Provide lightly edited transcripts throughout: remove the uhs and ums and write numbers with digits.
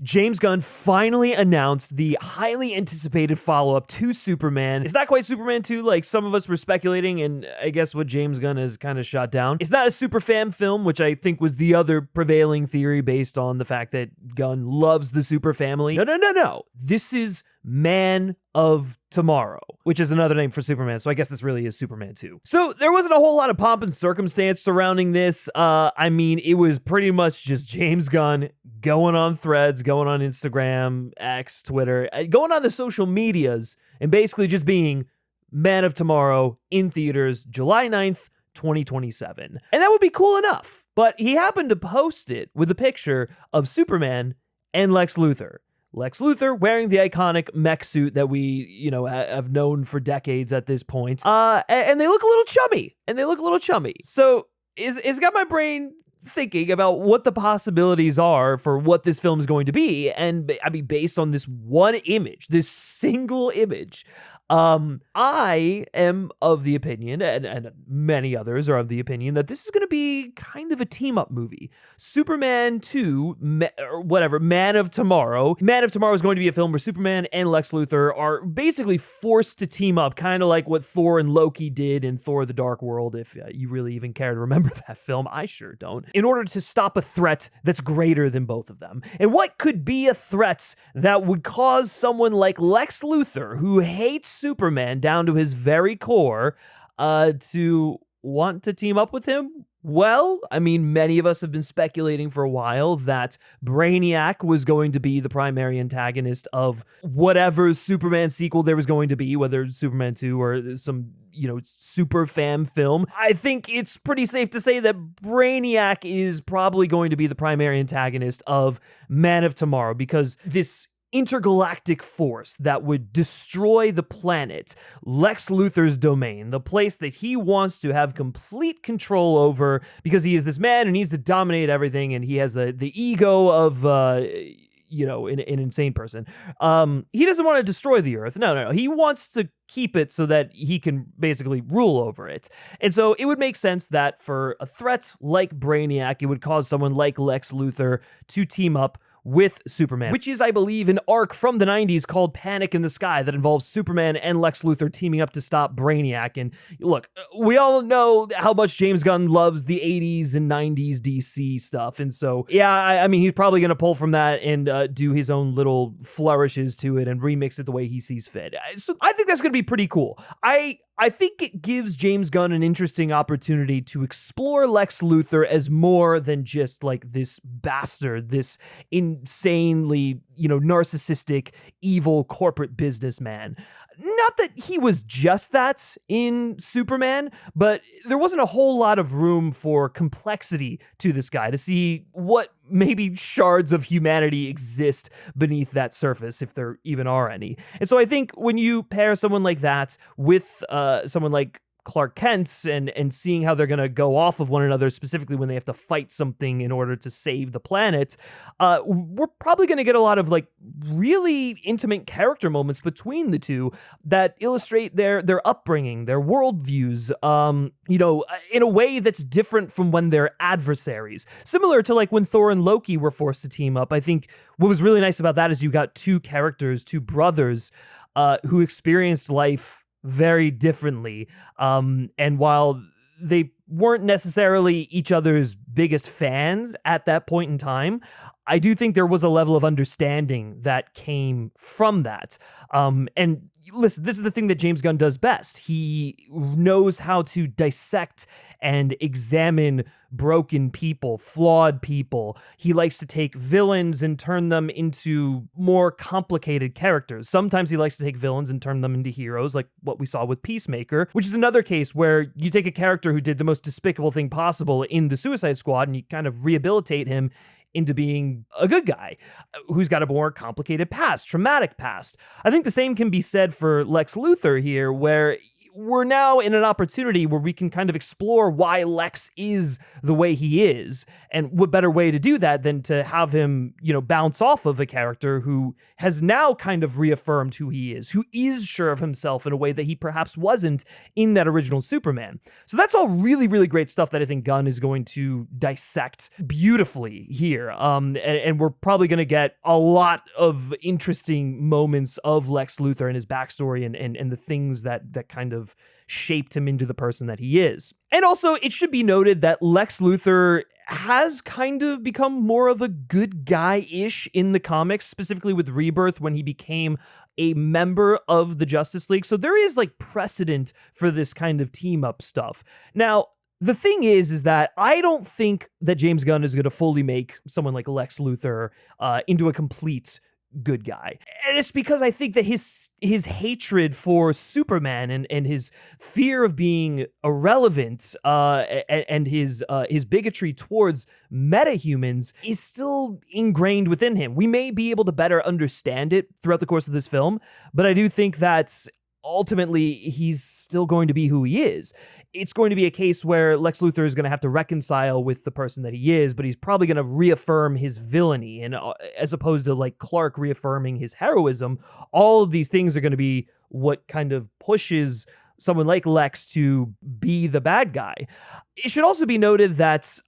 James Gunn finally announced the highly anticipated follow-up to Superman. It's not quite Superman 2 like some of us were speculating, and I guess what James Gunn has kind of shot down. It's not a super fan film, which I think was the other prevailing theory based on the fact that Gunn loves the super family. No. This is Man of Tomorrow, which is another name for Superman, so I guess this really is Superman 2. So there wasn't a whole lot of pomp and circumstance surrounding this. It was pretty much just James Gunn going on Threads, going on Instagram, X, Twitter, going on the social medias, and basically just being Man of Tomorrow in theaters July 9th, 2027. And that would be cool enough, but he happened to post it with a picture of Superman and Lex Luthor. Lex Luthor wearing the iconic mech suit that we, have known for decades at this point. And they look a little chummy. So it's got my brain thinking about what the possibilities are for what this film is going to be. And I mean, based on this one image, this single image, I am of the opinion, and many others are of the opinion, that this is going to be kind of a team-up movie. Superman 2, Man of Tomorrow. Man of Tomorrow is going to be a film where Superman and Lex Luthor are basically forced to team up, kind of like what Thor and Loki did in Thor: The Dark World, if you really even care to remember that film. I sure don't. In order to stop a threat that's greater than both of them. And what could be a threat that would cause someone like Lex Luthor, who hates Superman down to his very core, to want to team up with him? Well, I mean, many of us have been speculating for a while that Brainiac was going to be the primary antagonist of whatever Superman sequel there was going to be, whether it's Superman 2 or some, super fan film. I think it's pretty safe to say that Brainiac is probably going to be the primary antagonist of Man of Tomorrow, because this intergalactic force that would destroy the planet, Lex Luthor's domain, the place that he wants to have complete control over because he is this man and needs to dominate everything, and he has the ego of an insane person. He doesn't want to destroy the Earth. No. He wants to keep it so that he can basically rule over it. And so it would make sense that for a threat like Brainiac, it would cause someone like Lex Luthor to team up with Superman, which is, I believe, an arc from the 90s called Panic in the Sky that involves Superman and Lex Luthor teaming up to stop Brainiac. And look, we all know how much James Gunn loves the 80s and 90s DC stuff. And so, I mean, he's probably going to pull from that and do his own little flourishes to it and remix it the way he sees fit. So I think that's going to be pretty cool. I think it gives James Gunn an interesting opportunity to explore Lex Luthor as more than just like this bastard, this insanely, narcissistic, evil corporate businessman. Not that he was just that in Superman, but there wasn't a whole lot of room for complexity to this guy, to see what maybe shards of humanity exist beneath that surface, if there even are any. And so I think when you pair someone like that with someone like Clark Kent and seeing how they're going to go off of one another, specifically when they have to fight something in order to save the planet, we're probably going to get a lot of like really intimate character moments between the two that illustrate their upbringing, their worldviews, in a way that's different from when they're adversaries. Similar to like when Thor and Loki were forced to team up. I think what was really nice about that is you got two brothers who experienced life very differently. And while they weren't necessarily each other's biggest fans at that point in time, I do think there was a level of understanding that came from that. And listen, this is the thing that James Gunn does best. He knows how to dissect and examine broken people, flawed people. He likes to take villains and turn them into more complicated characters. Sometimes he likes to take villains and turn them into heroes, like what we saw with Peacemaker, which is another case where you take a character who did the most despicable thing possible in the Suicide Squad and you kind of rehabilitate him into being a good guy who's got a more complicated past, traumatic past. I think the same can be said for Lex Luthor here, where we're now in an opportunity where we can kind of explore why Lex is the way he is. And what better way to do that than to have him, bounce off of a character who has now kind of reaffirmed who he is, who is sure of himself in a way that he perhaps wasn't in that original Superman. So that's all really, really great stuff that I think Gunn is going to dissect beautifully here. And we're probably going to get a lot of interesting moments of Lex Luthor and his backstory and the things that kind of shaped him into the person that he is. And also, it should be noted that Lex Luthor has kind of become more of a good guy-ish in the comics, specifically with Rebirth when he became a member of the Justice League. So there is precedent for this kind of team-up stuff. Now, the thing is that I don't think that James Gunn is going to fully make someone like Lex Luthor into a complete good guy. And it's because I think that his hatred for Superman and his fear of being irrelevant and his bigotry towards metahumans is still ingrained within him. We may be able to better understand it throughout the course of this film, but I do think that ultimately he's still going to be who he is. It's going to be a case where Lex Luthor is going to have to reconcile with the person that he is, but he's probably going to reaffirm his villainy. And as opposed to Clark reaffirming his heroism, all of these things are going to be what kind of pushes someone like Lex to be the bad guy. It should also be noted that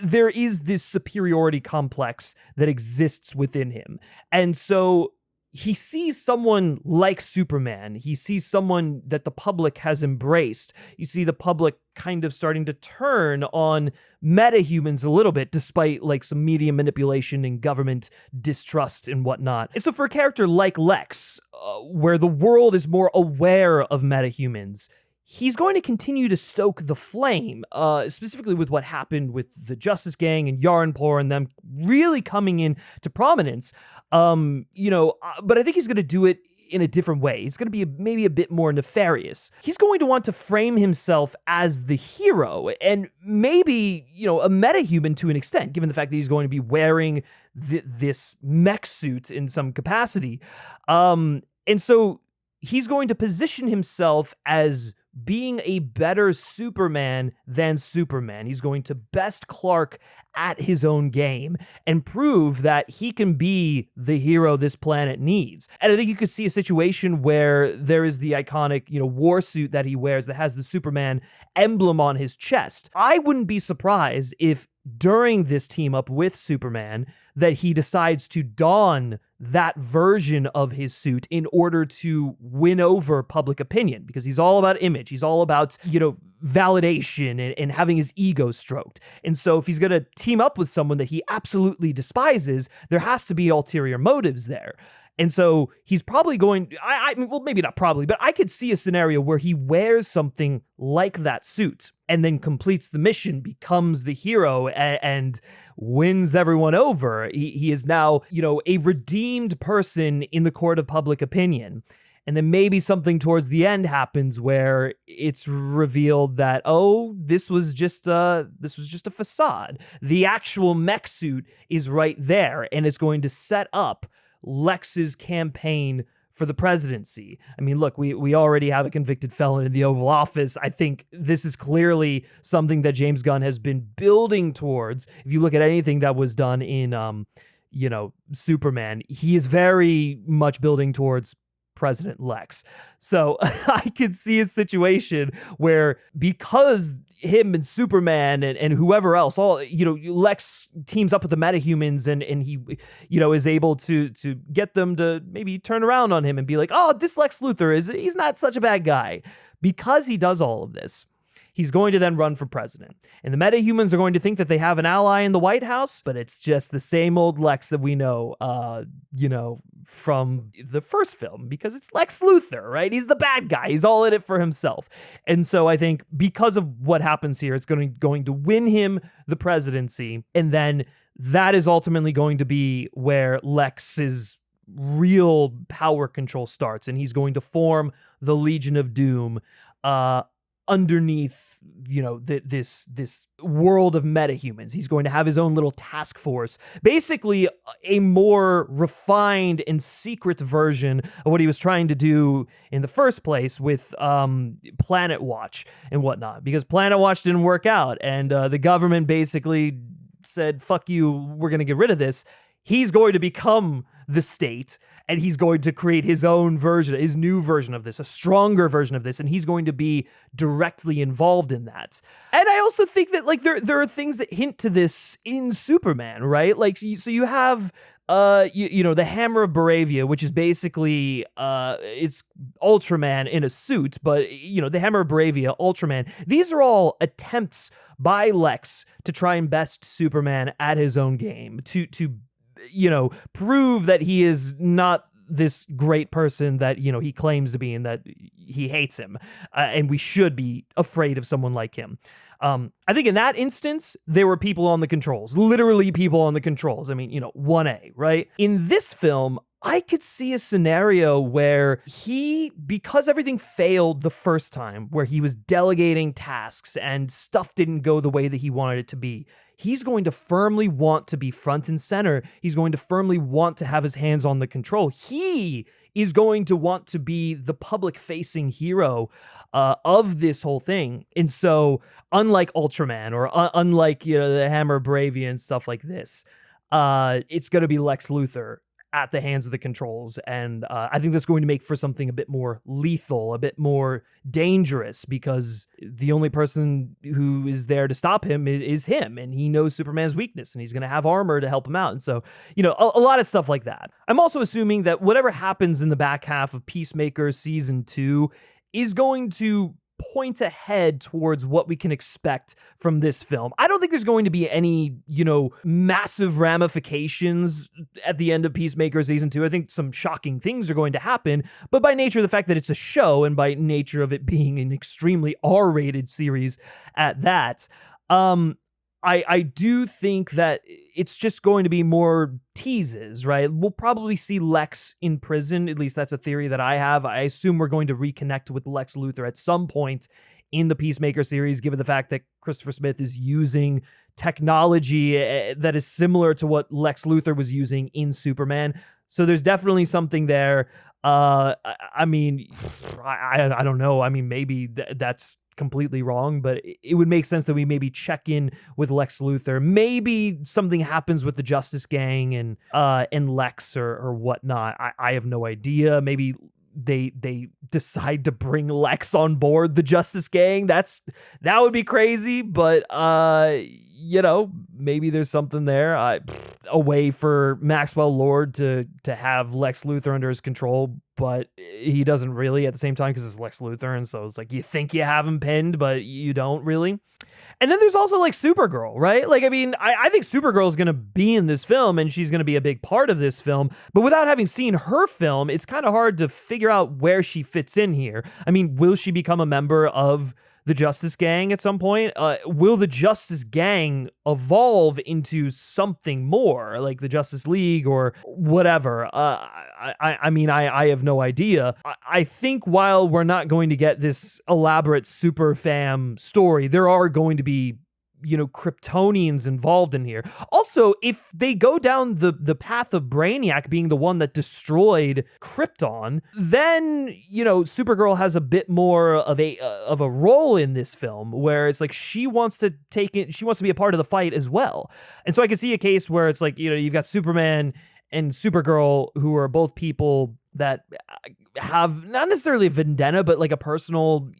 there is this superiority complex that exists within him. And so he sees someone like Superman. He sees someone that the public has embraced. You see the public kind of starting to turn on metahumans a little bit, despite some media manipulation and government distrust and whatnot. And so for a character like Lex, where the world is more aware of metahumans, he's going to continue to stoke the flame, specifically with what happened with the Justice Gang and Yarnpour and them really coming into prominence. But I think he's going to do it in a different way. He's going to be maybe a bit more nefarious. He's going to want to frame himself as the hero and maybe, a metahuman to an extent, given the fact that he's going to be wearing this mech suit in some capacity. And so he's going to position himself as being a better Superman than Superman. He's going to best Clark at his own game and prove that he can be the hero this planet needs. And I think you could see a situation where there is the iconic, war suit that he wears that has the Superman emblem on his chest. I wouldn't be surprised if during this team up with Superman that he decides to don that version of his suit in order to win over public opinion, because he's all about image. He's all about, validation and having his ego stroked. And so if he's going to team up with someone that he absolutely despises, there has to be ulterior motives there. And so he's probably going, well, maybe not probably, but I could see a scenario where he wears something like that suit and then completes the mission, becomes the hero, and wins everyone over. He is now, a redeemed person in the court of public opinion. And then maybe something towards the end happens where it's revealed that, this was just a facade. The actual mech suit is right there, and it's going to set up Lex's campaign for the presidency. I mean, look, we already have a convicted felon in the Oval Office. I think this is clearly something that James Gunn has been building towards. If you look at anything that was done in, Superman, he is very much building towards President Lex. So I could see a situation where, because him and Superman and whoever else, Lex teams up with the metahumans and he, is able to get them to maybe turn around on him and be like, this Lex Luthor he's not such a bad guy. Because he does all of this, he's going to then run for president. And the metahumans are going to think that they have an ally in the White House, but it's just the same old Lex that we know, from the first film, because it's Lex Luthor, right? He's the bad guy. He's all in it for himself. And so I think because of what happens here, it's going to win him the presidency. And then that is ultimately going to be where Lex's real power control starts. And he's going to form the Legion of Doom, underneath, this world of metahumans. He's going to have his own little task force, basically a more refined and secret version of what he was trying to do in the first place with Planet Watch and whatnot, because Planet Watch didn't work out, and the government basically said, fuck you, we're going to get rid of this. He's going to become the state, and he's going to create his own version, his new version of this, a stronger version of this, and he's going to be directly involved in that. And I also think that like there are things that hint to this in Superman, right? Like, so you have the Hammer of Baravia, which is basically it's Ultraman in a suit, but the Hammer of Baravia, Ultraman, these are all attempts by Lex to try and best Superman at his own game, to prove that he is not this great person that, he claims to be, and that he hates him. And we should be afraid of someone like him. I think in that instance, there were people on the controls, literally people on the controls. I mean, 1A, right? In this film, I could see a scenario where because everything failed the first time, where he was delegating tasks and stuff didn't go the way that he wanted it to be, he's going to firmly want to be front and center. He's going to firmly want to have his hands on the control. He is going to want to be the public-facing hero of this whole thing. And so, unlike Ultraman or unlike the Hammer of Bravia and stuff like this, it's going to be Lex Luthor at the hands of the controls. And I think that's going to make for something a bit more lethal, a bit more dangerous, because the only person who is there to stop him is him, and he knows Superman's weakness, and he's going to have armor to help him out. And so, a lot of stuff like that. I'm also assuming that whatever happens in the back half of Peacemaker Season 2 is going to point ahead towards what we can expect from this film. I don't think there's going to be any, massive ramifications at the end of Peacemaker Season 2. I think some shocking things are going to happen, but by nature of the fact that it's a show, and by nature of it being an extremely R-rated series at that, I do think that it's just going to be more teases, right? We'll probably see Lex in prison. At least that's a theory that I have. I assume we're going to reconnect with Lex Luthor at some point in the Peacemaker series, given the fact that Christopher Smith is using technology that is similar to what Lex Luthor was using in Superman. So there's definitely something there. I don't know. I mean, maybe that's completely wrong, but it would make sense that we maybe check in with Lex Luthor. Maybe something happens with the Justice Gang and Lex or whatnot. I have no idea. Maybe they decide to bring Lex on board the Justice Gang. That would be crazy, but maybe there's something there. A way for Maxwell Lord to have Lex Luthor under his control, but he doesn't really at the same time, because it's Lex Luthor, and so it's like you think you have him pinned, but you don't really. And then there's also like Supergirl, right? Like, I mean, I think Supergirl is going to be in this film, and she's going to be a big part of this film, but without having seen her film, it's kind of hard to figure out where she fits in here. I mean, will she become a member of the Justice Gang at some point? Will the Justice Gang evolve into something more, like the Justice League or whatever? I have no idea. I think while we're not going to get this elaborate super fam story, there are going to be Kryptonians involved in here. Also, if they go down the path of Brainiac being the one that destroyed Krypton, then, Supergirl has a bit more of a role in this film, where it's like she wants to be a part of the fight as well. And so I can see a case where it's like, you've got Superman and Supergirl, who are both people that have not necessarily a vendetta, but like a personal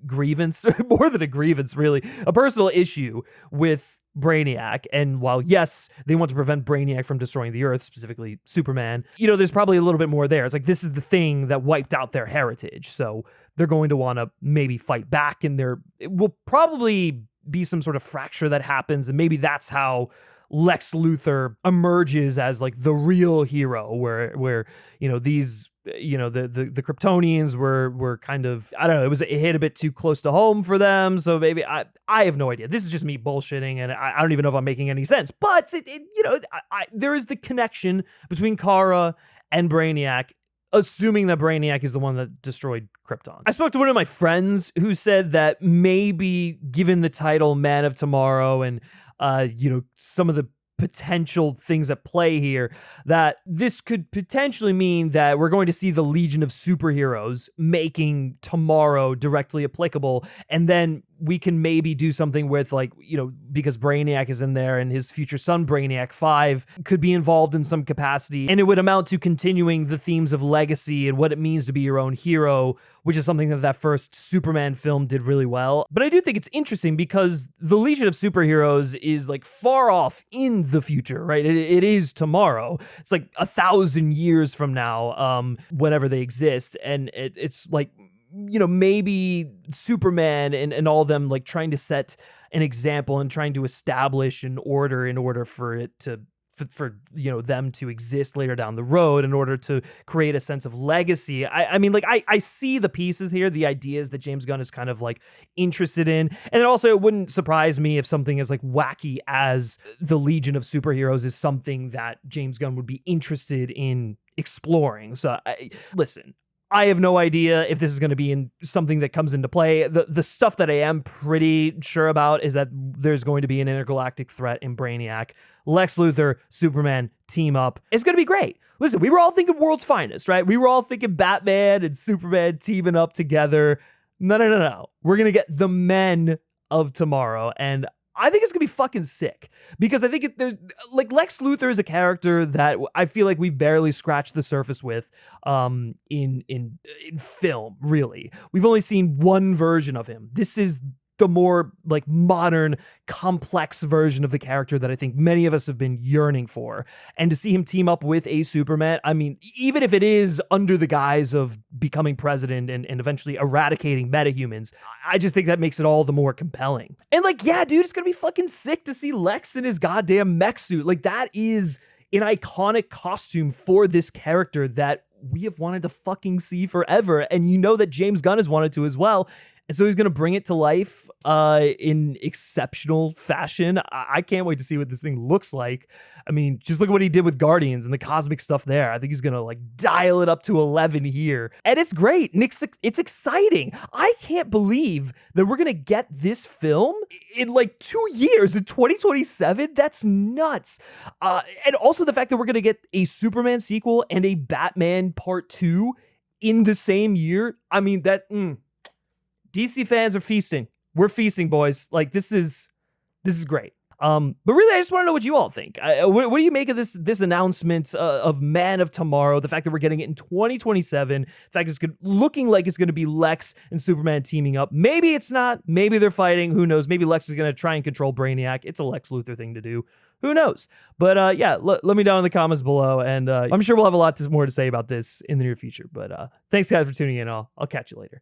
grievance, more than a grievance, really, a personal issue with Brainiac. And while, yes, they want to prevent Brainiac from destroying the Earth, specifically Superman, there's probably a little bit more there. It's like, this is the thing that wiped out their heritage. So they're going to want to maybe fight back, and it will probably be some sort of fracture that happens. And maybe that's how Lex Luthor emerges as like the real hero, where these the Kryptonians were kind of, I don't know, it hit a bit too close to home for them. So maybe I have no idea. This is just me bullshitting, and I don't even know if I'm making any sense. But there is the connection between Kara and Brainiac assuming that Brainiac is the one that destroyed Krypton. I spoke to one of my friends who said that maybe given the title Man of Tomorrow and, some of the potential things at play here, that this could potentially mean that we're going to see the Legion of Superheroes making tomorrow directly applicable, and then we can maybe do something with, like, because Brainiac is in there and his future son Brainiac 5 could be involved in some capacity, and it would amount to continuing the themes of legacy and what it means to be your own hero, which is something that first Superman film did really well. But I do think it's interesting because the Legion of Superheroes is like far off in the future, right? It is tomorrow. It's like 1,000 years from now, whenever they exist, and it's like, maybe Superman and all of them like trying to set an example and trying to establish an order in order for it to for them to exist later down the road in order to create a sense of legacy. I see the pieces here, the ideas that James Gunn is kind of like interested in. And also it wouldn't surprise me if something as like wacky as the Legion of Superheroes is something that James Gunn would be interested in exploring. So listen, I have no idea if this is going to be in something that comes into play. The stuff that I am pretty sure about is that there's going to be an intergalactic threat in Brainiac. Lex Luthor, Superman team up. It's going to be great. Listen, we were all thinking world's finest, right? We were all thinking Batman and Superman teaming up together. No. We're going to get the Men of Tomorrow, and I think it's gonna be fucking sick because I think there's like Lex Luthor is a character that I feel like we've barely scratched the surface with in film. Really, we've only seen one version of him. This is the more like modern, complex version of the character that I think many of us have been yearning for. And to see him team up with a Superman, I mean, even if it is under the guise of becoming president and eventually eradicating metahumans, I just think that makes it all the more compelling. And like, yeah, dude, it's gonna be fucking sick to see Lex in his goddamn mech suit. Like, that is an iconic costume for this character that we have wanted to fucking see forever. And that James Gunn has wanted to as well. And so he's going to bring it to life in exceptional fashion. I can't wait to see what this thing looks like. I mean, just look at what he did with Guardians and the cosmic stuff there. I think he's going to like dial it up to 11 here. And it's great. And it's exciting. I can't believe that we're going to get this film in like 2 years, in 2027. That's nuts. And also the fact that we're going to get a Superman sequel and a Batman Part 2 in the same year. I mean, DC fans are feasting. We're feasting, boys. Like, this is great. But really, I just want to know what you all think. What do you make of this announcement of Man of Tomorrow? The fact that we're getting it in 2027. The fact it's looking like it's going to be Lex and Superman teaming up. Maybe it's not. Maybe they're fighting. Who knows? Maybe Lex is going to try and control Brainiac. It's a Lex Luthor thing to do. Who knows? But yeah, let me know in the comments below, and I'm sure we'll have a lot more to say about this in the near future. But thanks, guys, for tuning in. I'll catch you later.